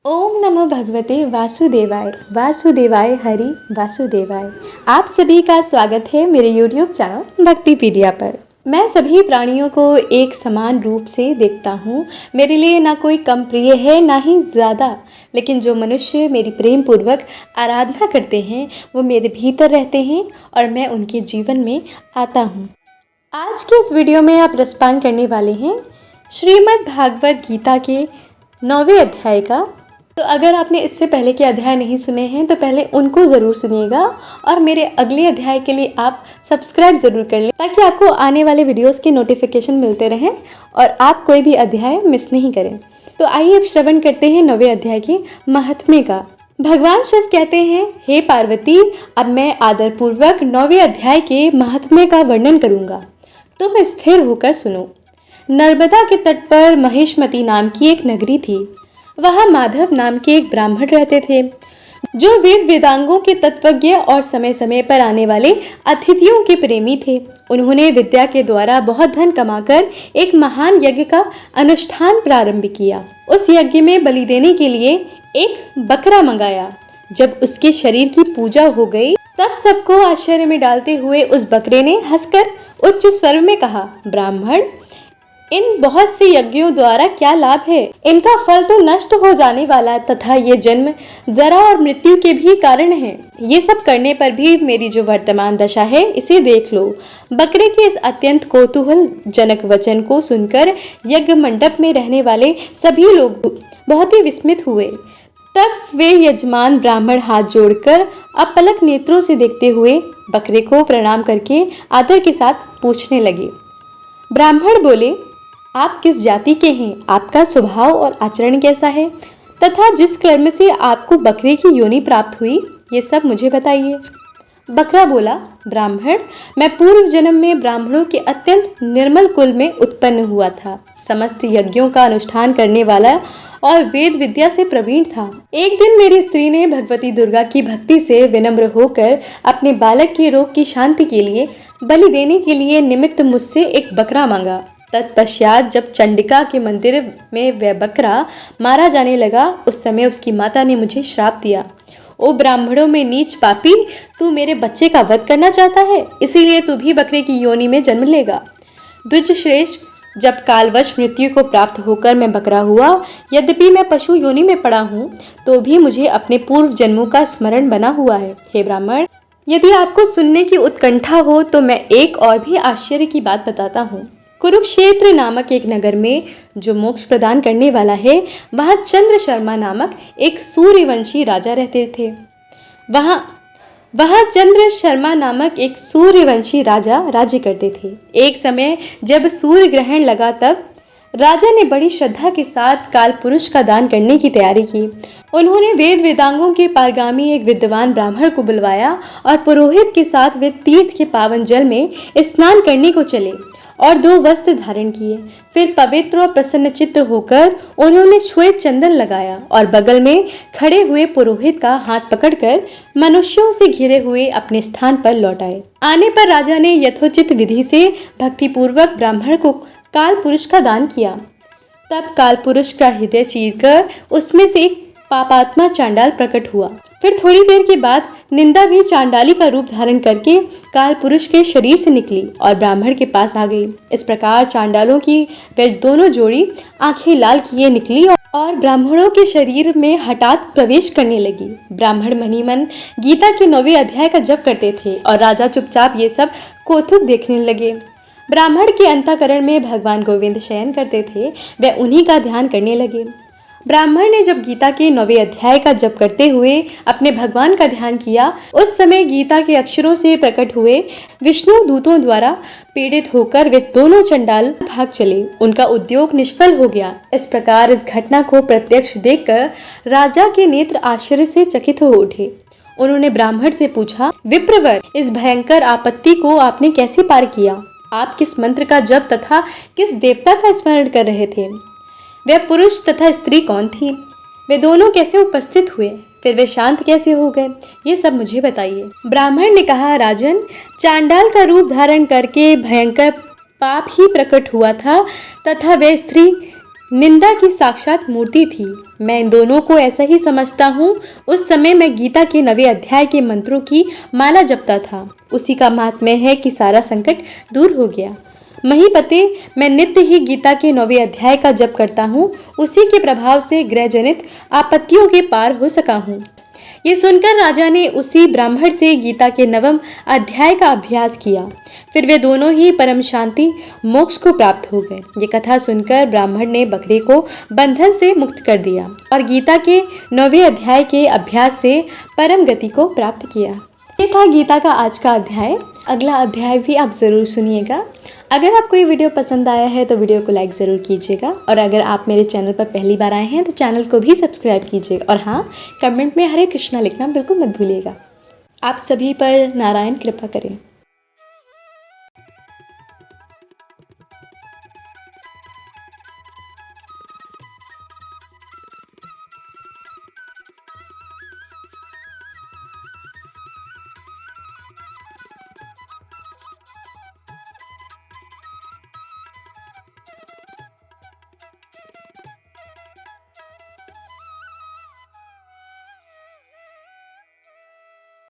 ओम नमो भगवते वासुदेवाय। वासुदेवाय हरि वासुदेवाय। आप सभी का स्वागत है मेरे YouTube चैनल भक्तिपीडिया पर। मैं सभी प्राणियों को एक समान रूप से देखता हूँ। मेरे लिए ना कोई कम प्रिय है ना ही ज़्यादा, लेकिन जो मनुष्य मेरी प्रेम पूर्वक आराधना करते हैं वो मेरे भीतर रहते हैं और मैं उनके जीवन में आता हूँ। आज के इस वीडियो में आप रसपान करने वाले हैं श्रीमद् भागवत गीता के 9वें अध्याय का। तो अगर आपने इससे पहले के अध्याय नहीं सुने हैं तो पहले उनको ज़रूर सुनिएगा और मेरे अगले अध्याय के लिए आप सब्सक्राइब ज़रूर कर लें ताकि आपको आने वाले वीडियोस के नोटिफिकेशन मिलते रहें और आप कोई भी अध्याय मिस नहीं करें। तो आइए अब श्रवण करते हैं 9वें अध्याय के महात्म्य का। भगवान शिव कहते हैं, हे पार्वती, अब मैं आदरपूर्वक 9वें अध्याय के महात्म्य का वर्णन करूँगा। तुम स्थिर होकर सुनो। नर्मदा के तट पर महिष्मती नाम की एक नगरी थी। वहाँ माधव नाम के एक ब्राह्मण रहते थे जो वेद वेदांगों के तत्वज्ञ और समय समय पर आने वाले अतिथियों के प्रेमी थे। उन्होंने विद्या के द्वारा बहुत धन कमाकर एक महान यज्ञ का अनुष्ठान प्रारंभ किया। उस यज्ञ में बलि देने के लिए एक बकरा मंगाया। जब उसके शरीर की पूजा हो गई तब सबको आश्चर्य में डालते हुए उस बकरे ने हंसकर उच्च स्वर में कहा, ब्राह्मण, इन बहुत से यज्ञों द्वारा क्या लाभ है? इनका फल तो नष्ट हो जाने वाला तथा ये जन्म, जरा और मृत्यु के भी कारण है। ये सब करने पर भी मेरी जो वर्तमान दशा है इसे देख लो। बकरे के इस अत्यंत कौतूहल जनक वचन को सुनकर यज्ञ मंडप में रहने वाले सभी लोग बहुत ही विस्मित हुए। तब वे यजमान ब्राह्मण हाथ जोड़कर अपलक नेत्रों से देखते हुए बकरे को प्रणाम करके आदर के साथ पूछने लगे। ब्राह्मण बोले, आप किस जाति के हैं? आपका स्वभाव और आचरण कैसा है? तथा जिस कर्म से आपको बकरे की योनि प्राप्त हुई, ये सब मुझे बताइए। बकरा बोला, ब्राह्मण, मैं पूर्व जन्म में ब्राह्मणों के अत्यंत निर्मल कुल में उत्पन्न हुआ था। समस्त यज्ञों का अनुष्ठान करने वाला और वेद विद्या से प्रवीण था। एक दिन मेरी स्त्री ने भगवती दुर्गा की भक्ति से विनम्र होकर अपने बालक के रोग की शांति के लिए बलि देने के लिए निमित्त मुझसे एक बकरा मांगा। तत्पश्चात जब चंडिका के मंदिर में वह बकरा मारा जाने लगा, उस समय उसकी माता ने मुझे श्राप दिया, ओ ब्राह्मणों में नीच पापी, तू मेरे बच्चे का वध करना चाहता है, इसीलिए तू भी बकरे की योनि में जन्म लेगा। द्विज श्रेष्ठ, जब कालवश मृत्यु को प्राप्त होकर मैं बकरा हुआ, यद्यपि मैं पशु योनि में पड़ा हूँ तो भी मुझे अपने पूर्व जन्मों का स्मरण बना हुआ है। हे ब्राह्मण, यदि आपको सुनने की उत्कंठा हो तो मैं एक और भी आश्चर्य की बात बताता हूँ। कुरुक्षेत्र नामक एक नगर में जो मोक्ष प्रदान करने वाला है, वहाँ चंद्र शर्मा नामक एक सूर्यवंशी राजा रहते थे। वहाँ चंद्र शर्मा नामक एक सूर्यवंशी राजा राज्य करते थे। एक समय जब सूर्य ग्रहण लगा तब राजा ने बड़ी श्रद्धा के साथ काल पुरुष का दान करने की तैयारी की। उन्होंने वेद वेदांगों के पारगामी एक विद्वान ब्राह्मण को बुलवाया और पुरोहित के साथ वे तीर्थ के पावन जल में स्नान करने को चले और 2 वस्त्र धारण किए। फिर पवित्र और प्रसन्न चित्त होकर उन्होंने श्वेत चंदन लगाया और बगल में खड़े हुए पुरोहित का हाथ पकड़कर मनुष्यों से घिरे हुए अपने स्थान पर लौट आए। आने पर राजा ने यथोचित विधि से भक्तिपूर्वक ब्राह्मण को काल पुरुष का दान किया। तब काल पुरुष का हृदय चीरकर उसमें से एक पापात्मा चांडाल प्रकट हुआ। फिर थोड़ी देर के बाद निंदा भी चांडाली का रूप धारण करके काल पुरुष के शरीर से निकली और ब्राह्मण के पास आ गई। इस प्रकार चांडालों की वे दोनों जोड़ी आंखें लाल किए निकली और ब्राह्मणों के शरीर में हठात प्रवेश करने लगी। ब्राह्मण मनीमन गीता के 9वें अध्याय का जप करते थे और राजा चुपचाप ये सब कौतुक देखने लगे। ब्राह्मण के अंतःकरण में भगवान गोविंद शयन करते थे, वे उन्हीं का ध्यान करने लगे। ब्राह्मण ने जब गीता के 9वें अध्याय का जप करते हुए अपने भगवान का ध्यान किया, उस समय गीता के अक्षरों से प्रकट हुए विष्णु दूतों द्वारा पीड़ित होकर वे दोनों चंडाल भाग चले। उनका उद्योग निष्फल हो गया। इस प्रकार इस घटना को प्रत्यक्ष देखकर राजा के नेत्र आश्चर्य से चकित हो उठे। उन्होंने ब्राह्मण से पूछा, विप्रवर, इस भयंकर आपत्ति को आपने कैसे पार किया? आप किस मंत्र का जप तथा किस देवता का स्मरण कर रहे थे? वह पुरुष तथा स्त्री कौन थी? वे दोनों कैसे उपस्थित हुए? फिर वे शांत कैसे हो गए? ये सब मुझे बताइए। ब्राह्मण ने कहा, राजन, चांडाल का रूप धारण करके भयंकर पाप ही प्रकट हुआ था तथा वह स्त्री निंदा की साक्षात मूर्ति थी। मैं इन दोनों को ऐसा ही समझता हूँ। उस समय मैं गीता के 9वें अध्याय के मंत्रों की माला जपता था। उसी का महात्म्य है कि सारा संकट दूर हो गया। महीपते, मैं नित्य ही गीता के 9वें अध्याय का जप करता हूँ। उसी के प्रभाव से ग्रह जनित आपत्तियों के पार हो सका हूँ। ये सुनकर राजा ने उसी ब्राह्मण से गीता के 9वें अध्याय का अभ्यास किया। फिर वे दोनों ही परम शांति मोक्ष को प्राप्त हो गए। ये कथा सुनकर ब्राह्मण ने बकरे को बंधन से मुक्त कर दिया और गीता के 9वें अध्याय के अभ्यास से परम गति को प्राप्त किया। ये था गीता का आज का अध्याय। अगला अध्याय भी आप ज़रूर सुनिएगा। अगर आपको ये वीडियो पसंद आया है तो वीडियो को लाइक ज़रूर कीजिएगा, और अगर आप मेरे चैनल पर पहली बार आए हैं तो चैनल को भी सब्सक्राइब कीजिएगा। और हाँ, कमेंट में हरे कृष्णा लिखना बिल्कुल मत भूलिएगा। आप सभी पर नारायण कृपा करें।